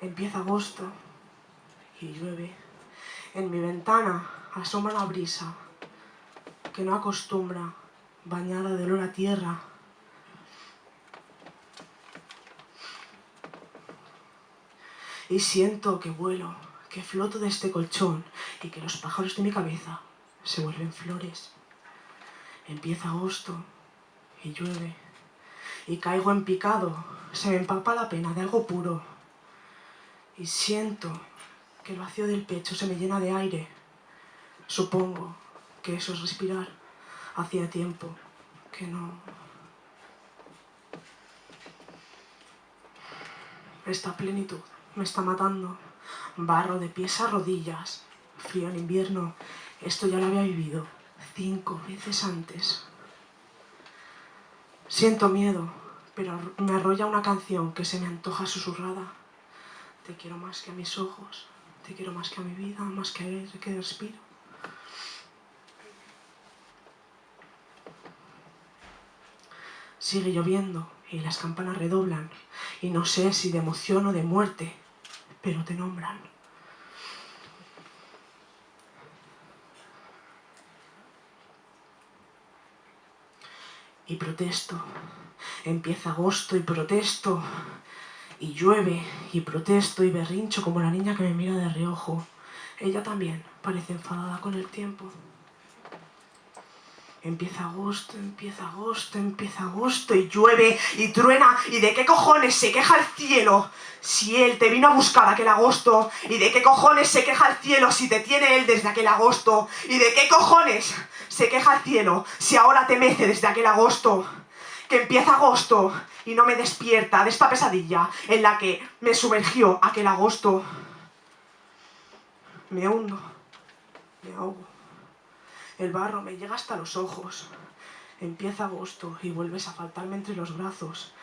Empieza agosto y llueve. En mi ventana asoma la brisa que no acostumbra, bañada de olor a tierra. Y siento que vuelo, que floto de este colchón y que los pájaros de mi cabeza se vuelven flores. Empieza agosto y llueve. Y caigo en picado, se me empapa la pena de algo puro. Y siento que el vacío del pecho se me llena de aire. Supongo que eso es respirar. Hacía tiempo que no. Esta plenitud me está matando. Barro de pies a rodillas. Frío en invierno. Esto ya lo había vivido 5 veces antes. Siento miedo, pero me arrolla una canción que se me antoja susurrada. Te quiero más que a mis ojos. Te quiero más que a mi vida, más que al aire que respiro. Sigue lloviendo y las campanas redoblan. Y no sé si de emoción o de muerte, pero te nombran. Y protesto. Empieza agosto y protesto. Y llueve y protesto y berrincho como la niña que me mira de reojo. Ella también parece enfadada con el tiempo. Empieza agosto, empieza agosto, empieza agosto y llueve y truena. ¿Y de qué cojones se queja el cielo si él te vino a buscar aquel agosto? ¿Y de qué cojones se queja el cielo si te tiene él desde aquel agosto? ¿Y de qué cojones se queja el cielo si ahora te mece desde aquel agosto? Que empieza agosto y no me despierta de esta pesadilla en la que me sumergió aquel agosto. Me hundo, me ahogo. El barro me llega hasta los ojos. Empieza agosto y vuelves a faltarme entre los brazos.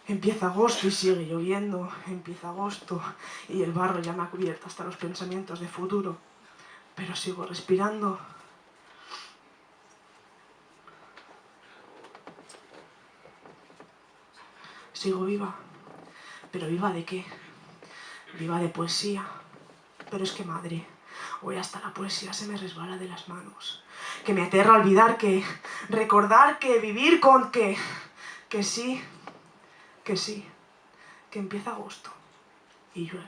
Empieza agosto y sigue lloviendo. Empieza agosto y el barro ya me ha cubierto hasta los pensamientos de futuro. Pero sigo respirando. Sigo viva. ¿Pero viva de qué? Viva de poesía. Pero es que, madre, hoy hasta la poesía se me resbala de las manos. Que me aterra olvidar que, recordar que, vivir con que sí, que empieza agosto y llueve.